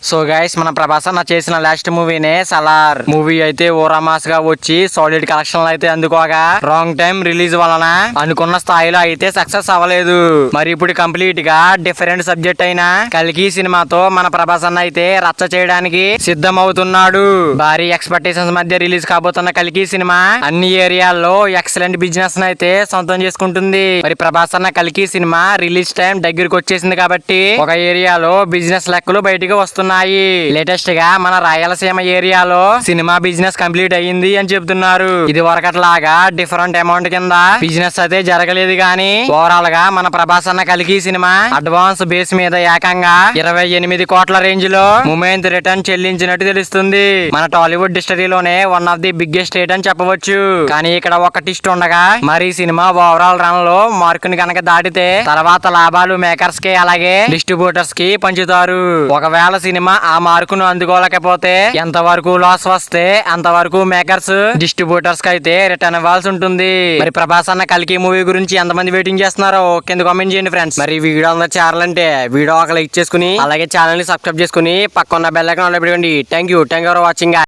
So guys మన ప్రభాస్ అన్న చేసిన లాస్ట్ మూవీనే సలార్ మూవీ అయితే ఓరామాస్ గా వచ్చి సాలిడ్ కలెక్షన్లు అయితే అందుకోగా రాంగ్ టైం రిలీజ్ వలన అనుకున్న స్థాయిలో అయితే సక్సెస్ అవ్వలేదు. మరి ఇప్పుడు కంప్లీట్ గా డిఫరెంట్ సబ్జెక్ట్ అయిన కల్కి సినిమాతో మన ప్రభాస్ అన్న అయితే రచ్చ చేయడానికి సిద్ధం అవుతున్నాడు. భారీ ఎక్స్పెక్టేషన్స్ మధ్య రిలీజ్ కాబోతున్న కల్కి సినిమా అన్ని ఏరియాల్లో ఎక్సలెంట్ బిజినెస్ అయితే సొంతం చేసుకుంటుంది. మరి ప్రభాస్ అన్న కల్కి సినిమా రిలీజ్ టైం దగ్గరికి వచ్చేసింది కాబట్టి ఒక ఏరియాలో బిజినెస్ లెక్కలు బయటికి వస్తున్నాయి. లేటెస్ట్ గా మన రాయలసీమ ఏరియాలో సినిమా బిజినెస్ కంప్లీట్ అయ్యింది అని చెప్తున్నారు. ఇది వరకట్లాగా డిఫరెంట్ అమౌంట్ కింద బిజినెస్ అయితే జరగలేదు గానీ ఓవరాల్ గా మన ప్రభాస్ అన్న కల్కి సినిమా అడ్వాన్స్ బేస్ మీద ఏకంగా 28 కోట్ల రేంజ్ లో మూమెంట్ రిటర్న్ చెల్లించినట్టు తెలుస్తుంది. మన టాలీవుడ్ హిస్టరీలోనే one of the biggest rate అని చెప్పవచ్చు. కానీ ఇక్కడ ఒక టిస్ట్ ఉండగా మరి సినిమా ఓవరాల్ రన్ లో మార్కుని కనుక దాటితే తర్వాత లాభాలు మేకర్స్ కి అలాగే డిస్ట్రిబ్యూటర్స్ కి పంచుతారు. ఒకవేళ సినిమా ఆ మార్కును అందుకోలేకపోతే ఎంత వరకు లాస్ వస్తే అంతవరకు మేకర్స్ డిస్ట్రిబ్యూటర్స్ కి అయితే రిటర్న్ ఇవ్వాల్సి ఉంటుంది. మరి ప్రభాస్ అన్న కల్కి మూవీ గురించి ఎంతమంది వెయిటింగ్ చేస్తున్నారో కింద కామెంట్ చేయండి ఫ్రెండ్స్. మరి వీడియో అందరూ చేరాలంటే వీడియో ఒక లైక్ చేసుకుని అలాగే ఛానల్ ని సబ్స్క్రైబ్ చేసుకుని పక్కన బెల్ ఐకాన్ ఆన్ లో పెట్టుకోండి. Thank you for watching.